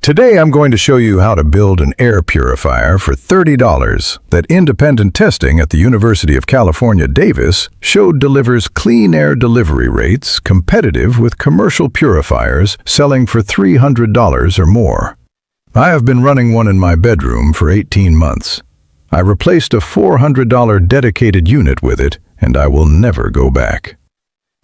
Today I'm going to show you how to build an air purifier for $30 that independent testing at the University of California, Davis showed delivers clean air delivery rates competitive with commercial purifiers selling for $300 or more. I have been running one in my bedroom for 18 months. I replaced a $400 dedicated unit with it, and I will never go back.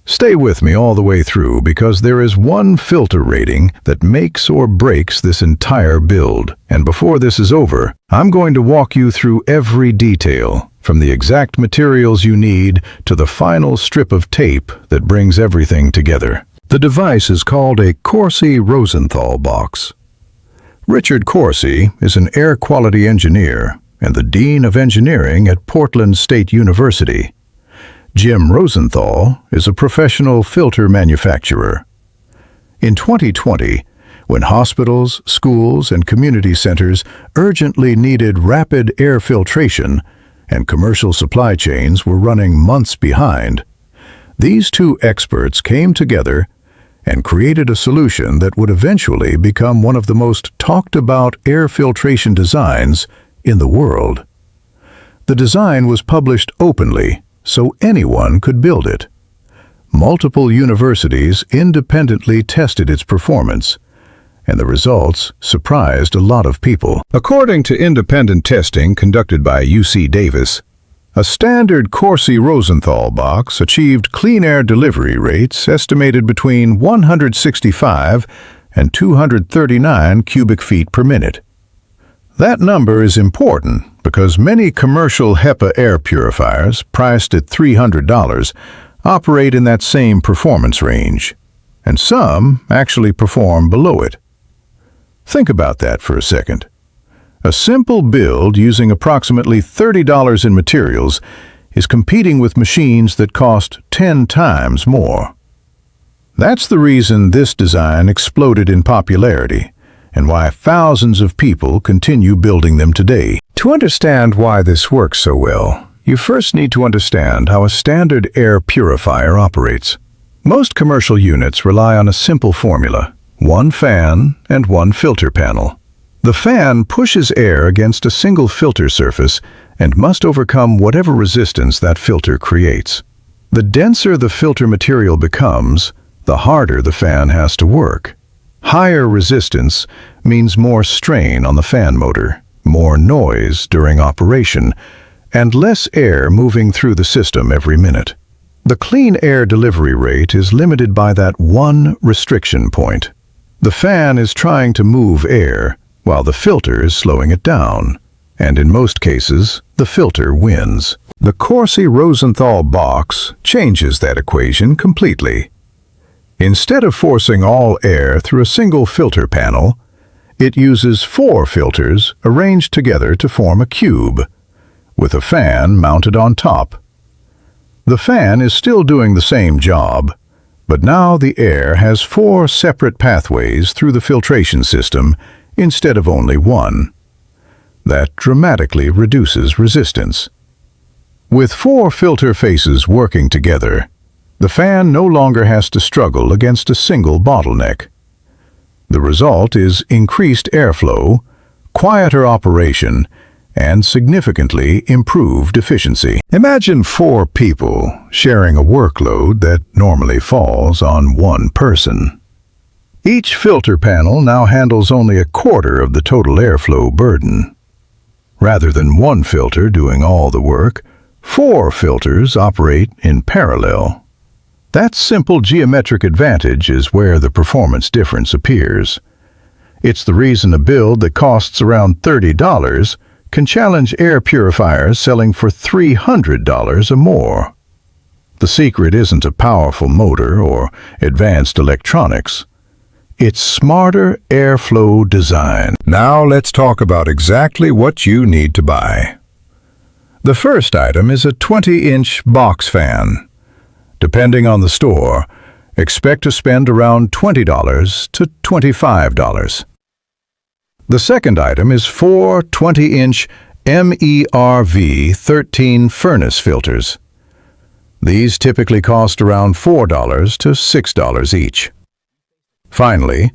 Stay with me all the way through because there is one filter rating that makes or breaks this entire build. And before this is over, I'm going to walk you through every detail, from the exact materials you need to the final strip of tape that brings everything together. The device is called a Corsi-Rosenthal box. Richard Corsi is an air quality engineer and the Dean of Engineering at Portland State University. Jim Rosenthal is a professional filter manufacturer. In 2020, when hospitals, schools, and community centers urgently needed rapid air filtration and commercial supply chains were running months behind, these two experts came together and created a solution that would eventually become one of the most talked about air filtration designs in the world. The design was published openly, so anyone could build it. Multiple universities independently tested its performance, and the results surprised a lot of people. According to independent testing conducted by UC Davis, a standard Corsi-Rosenthal box achieved clean air delivery rates estimated between 165 and 239 cubic feet per minute. That number is important because many commercial HEPA air purifiers, priced at $300, operate in that same performance range, and some actually perform below it. Think about that for a second. A simple build using approximately $30 in materials is competing with machines that cost 10 times more. That's the reason this design exploded in popularity, and why thousands of people continue building them today. To understand why this works so well, you first need to understand how a standard air purifier operates. Most commercial units rely on a simple formula: one fan and one filter panel. The fan pushes air against a single filter surface and must overcome whatever resistance that filter creates. The denser the filter material becomes, the harder the fan has to work. Higher resistance means more strain on the fan motor, more noise during operation, and less air moving through the system every minute. The clean air delivery rate is limited by that one restriction point. The fan is trying to move air, while the filter is slowing it down, and in most cases, the filter wins. The Corsi-Rosenthal box changes that equation completely. Instead of forcing all air through a single filter panel, it uses 4 filters arranged together to form a cube, with a fan mounted on top. The fan is still doing the same job, but now the air has 4 separate pathways through the filtration system instead of only one. That dramatically reduces resistance. With 4 filter faces working together, the fan no longer has to struggle against a single bottleneck. The result is increased airflow, quieter operation, and significantly improved efficiency. Imagine 4 people sharing a workload that normally falls on one person. Each filter panel now handles only a quarter of the total airflow burden. Rather than one filter doing all the work, 4 filters operate in parallel. That simple geometric advantage is where the performance difference appears. It's the reason a build that costs around $30 can challenge air purifiers selling for $300 or more. The secret isn't a powerful motor or advanced electronics. It's smarter airflow design. Now let's talk about exactly what you need to buy. The first item is a 20-inch box fan. Depending on the store, expect to spend around $20 to $25. The second item is 4 20-inch MERV 13 furnace filters. These typically cost around $4 to $6 each. Finally,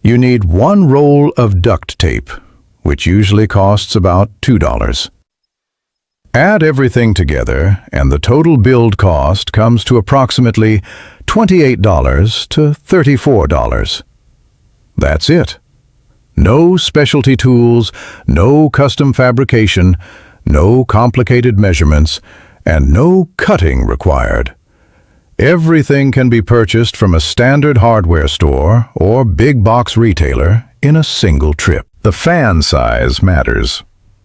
You need one roll of duct tape, which usually costs about $2. Add everything together, and the total build cost comes to approximately $28 to $34. That's it. No specialty tools, no custom fabrication, no complicated measurements, and no cutting required. Everything can be purchased from a standard hardware store or big box retailer in a single trip. The fan size matters.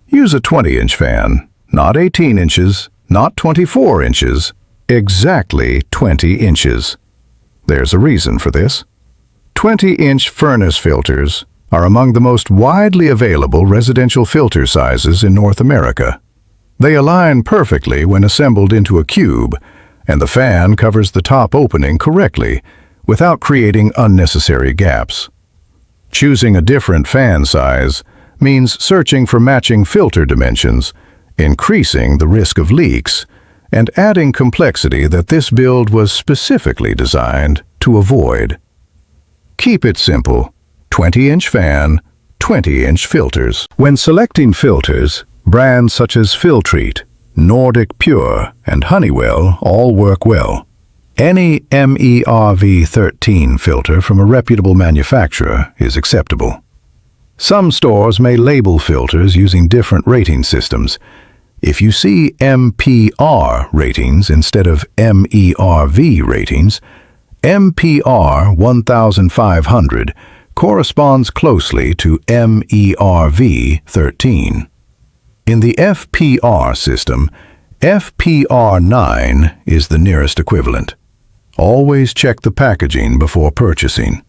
Use a 20-inch fan, not 18 inches, not 24 inches, exactly 20 inches. There's a reason for this. 20-inch furnace filters are among the most widely available residential filter sizes in North America. They align perfectly when assembled into a cube, and the fan covers the top opening correctly without creating unnecessary gaps. Choosing a different fan size means searching for matching filter dimensions, increasing the risk of leaks, and adding complexity that this build was specifically designed to avoid. Keep it simple. 20-inch fan, 20-inch filters. When selecting filters, brands such as Filtrete, Nordic Pure, and Honeywell all work well. Any MERV 13 filter from a reputable manufacturer is acceptable. Some stores may label filters using different rating systems. If you see MPR ratings instead of MERV ratings, MPR 1500 corresponds closely to MERV 13. In the FPR system, FPR 9 is the nearest equivalent. Always check the packaging before purchasing.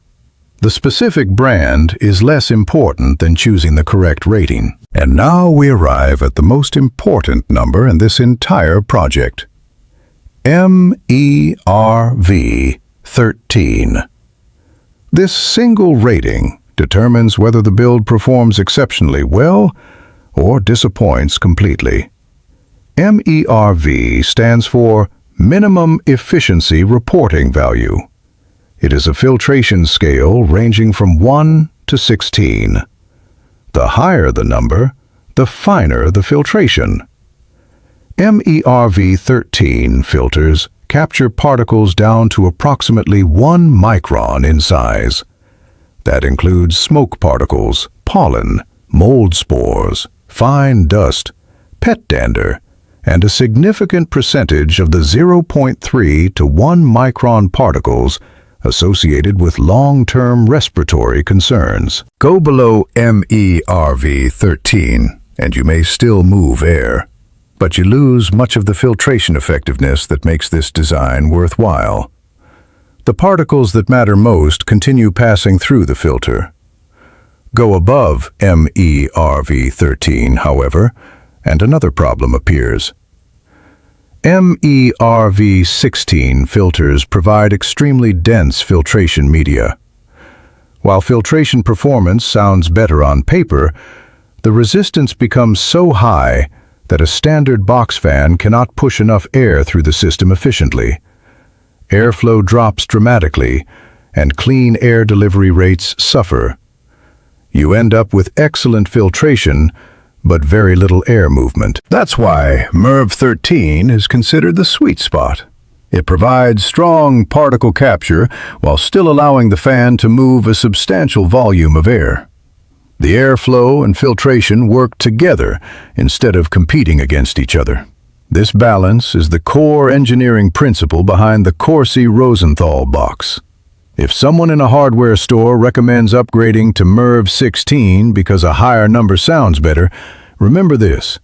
The specific brand is less important than choosing the correct rating. And now we arrive at the most important number in this entire project. MERV 13. This single rating determines whether the build performs exceptionally well or disappoints completely. MERV stands for Minimum Efficiency Reporting Value. It is a filtration scale ranging from 1 to 16. The higher the number, the finer the filtration. MERV 13 filters capture particles down to approximately 1 micron in size. That includes smoke particles, pollen, mold spores, fine dust, pet dander, and a significant percentage of the 0.3 to 1 micron particles associated with long-term respiratory concerns. Go below MERV 13 and you may still move air, but you lose much of the filtration effectiveness that makes this design worthwhile. The particles that matter most continue passing through the filter. Go above MERV 13, however, and another problem appears. MERV 16 filters provide extremely dense filtration media. While filtration performance sounds better on paper, the resistance becomes so high that a standard box fan cannot push enough air through the system efficiently. Airflow drops dramatically, and clean air delivery rates suffer. You end up with excellent filtration, but very little air movement. That's why MERV 13 is considered the sweet spot. It provides strong particle capture while still allowing the fan to move a substantial volume of air. The airflow and filtration work together instead of competing against each other. This balance is the core engineering principle behind the Corsi-Rosenthal box. If someone in a hardware store recommends upgrading to MERV 16 because a higher number sounds better, remember this.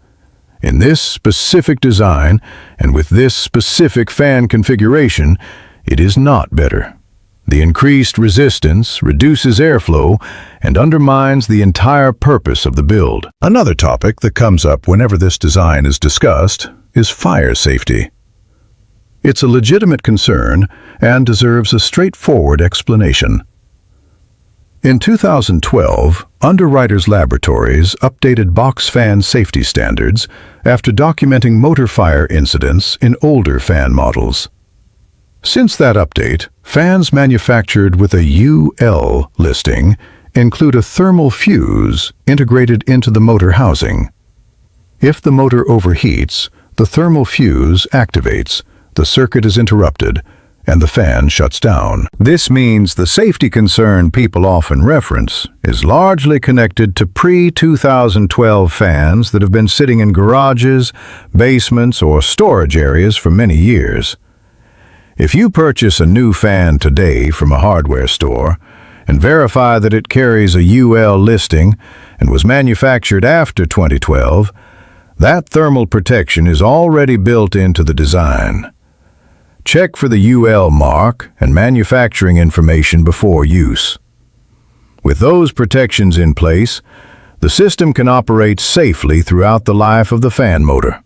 In this specific design and with this specific fan configuration, it is not better. The increased resistance reduces airflow and undermines the entire purpose of the build. Another topic that comes up whenever this design is discussed is fire safety. It's a legitimate concern and deserves a straightforward explanation. In 2012, Underwriters Laboratories updated box fan safety standards after documenting motor fire incidents in older fan models. Since that update, fans manufactured with a UL listing include a thermal fuse integrated into the motor housing. If the motor overheats, the thermal fuse activates, the circuit is interrupted, and the fan shuts down. This means the safety concern people often reference is largely connected to pre-2012 fans that have been sitting in garages, basements, or storage areas for many years. If you purchase a new fan today from a hardware store and verify that it carries a UL listing and was manufactured after 2012, that thermal protection is already built into the design. Check for the UL mark and manufacturing information before use. With those protections in place, the system can operate safely throughout the life of the fan motor.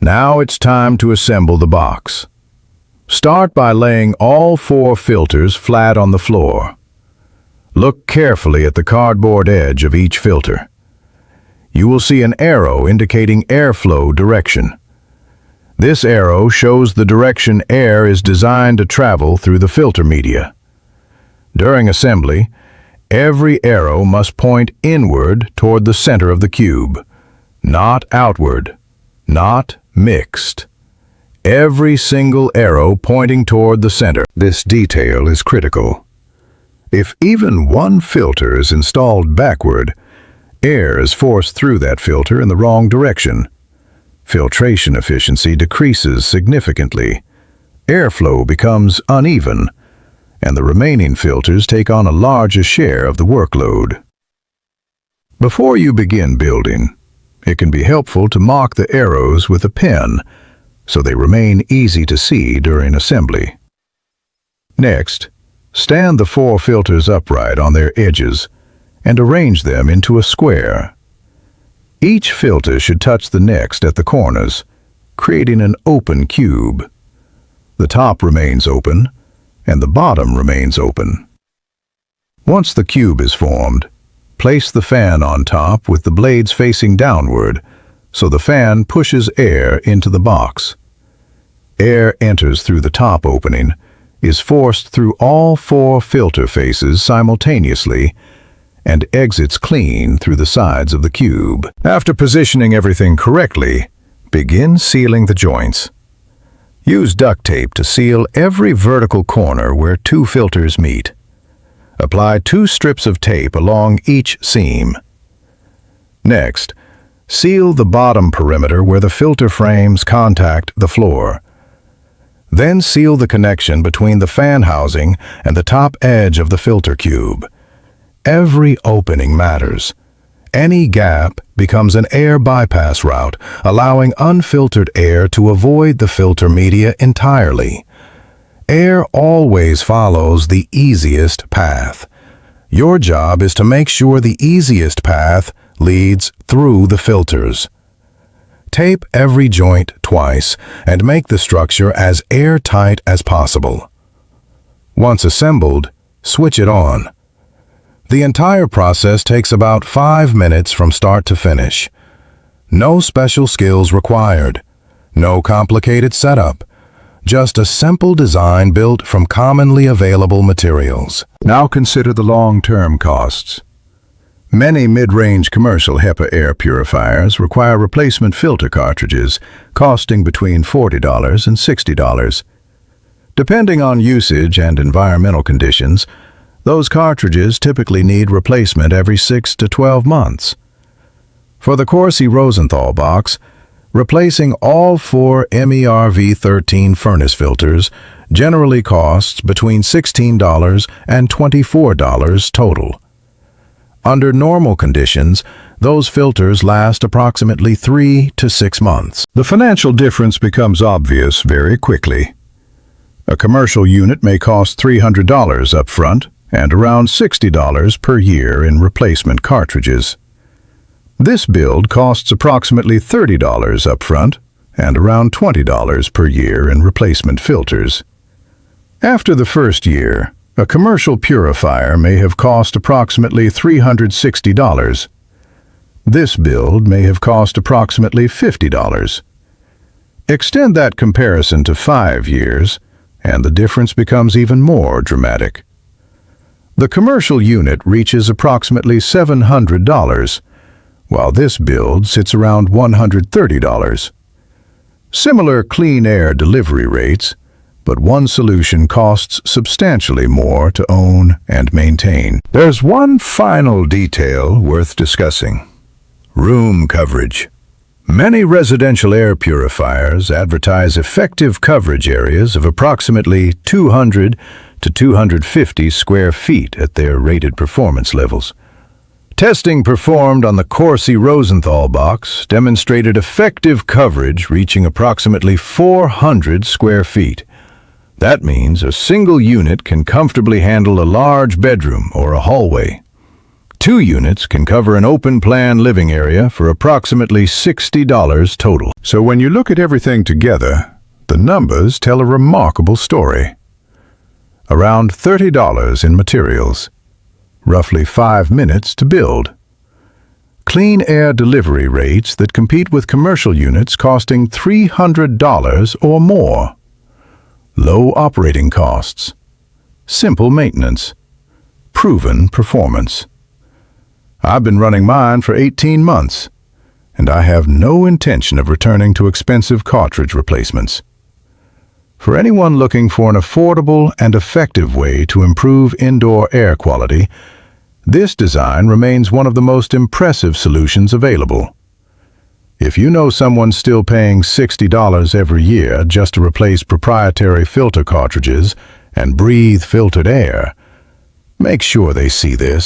Now it's time to assemble the box. Start by laying all 4 filters flat on the floor. Look carefully at the cardboard edge of each filter. You will see an arrow indicating airflow direction. This arrow shows the direction air is designed to travel through the filter media. During assembly, every arrow must point inward toward the center of the cube, not outward, not mixed. Every single arrow pointing toward the center. This detail is critical. If even one filter is installed backward, air is forced through that filter in the wrong direction. Filtration efficiency decreases significantly. Airflow becomes uneven, and the remaining filters take on a larger share of the workload. Before you begin building, it can be helpful to mark the arrows with a pen so they remain easy to see during assembly. Next, stand the 4 filters upright on their edges and arrange them into a square. Each filter should touch the next at the corners, creating an open cube. The top remains open, and the bottom remains open. Once the cube is formed, place the fan on top with the blades facing downward, so the fan pushes air into the box. Air enters through the top opening, is forced through all 4 filter faces simultaneously, and exits clean through the sides of the cube. After positioning everything correctly, begin sealing the joints. Use duct tape to seal every vertical corner where 2 filters meet. Apply 2 strips of tape along each seam. Next, seal the bottom perimeter where the filter frames contact the floor. Then seal the connection between the fan housing and the top edge of the filter cube. Every opening matters. Any gap becomes an air bypass route, allowing unfiltered air to avoid the filter media entirely. Air always follows the easiest path. Your job is to make sure the easiest path leads through the filters. Tape every joint twice and make the structure as airtight as possible. Once assembled, switch it on. The entire process takes about 5 minutes from start to finish. No special skills required. No complicated setup. Just a simple design built from commonly available materials. Now consider the long-term costs. Many mid-range commercial HEPA air purifiers require replacement filter cartridges costing between $40 and $60. Depending on usage and environmental conditions, those cartridges typically need replacement every 6 to 12 months. For the Corsi-Rosenthal box, replacing all 4 MERV 13 furnace filters generally costs between $16 and $24 total. Under normal conditions, those filters last approximately 3 to 6 months. The financial difference becomes obvious very quickly. A commercial unit may cost $300 up front and around $60 per year in replacement cartridges. This build costs approximately $30 up front and around $20 per year in replacement filters. After the first year, a commercial purifier may have cost approximately $360. This build may have cost approximately $50. Extend that comparison to 5 years, and the difference becomes even more dramatic. The commercial unit reaches approximately $700, while this build sits around $130. Similar clean air delivery rates, but one solution costs substantially more to own and maintain. There's one final detail worth discussing: room coverage. Many residential air purifiers advertise effective coverage areas of approximately 200 to 250 square feet at their rated performance levels. Testing performed on the Corsi-Rosenthal box demonstrated effective coverage reaching approximately 400 square feet. That means a single unit can comfortably handle a large bedroom or a hallway. 2 units can cover an open-plan living area for approximately $60 total. So when you look at everything together, the numbers tell a remarkable story. Around $30 in materials, roughly 5 minutes to build. Clean air delivery rates that compete with commercial units costing $300 or more. Low operating costs. Simple maintenance. Proven performance. I've been running mine for 18 months, and I have no intention of returning to expensive cartridge replacements. For anyone looking for an affordable and effective way to improve indoor air quality, this design remains one of the most impressive solutions available. If you know someone still paying $60 every year just to replace proprietary filter cartridges and breathe filtered air, make sure they see this.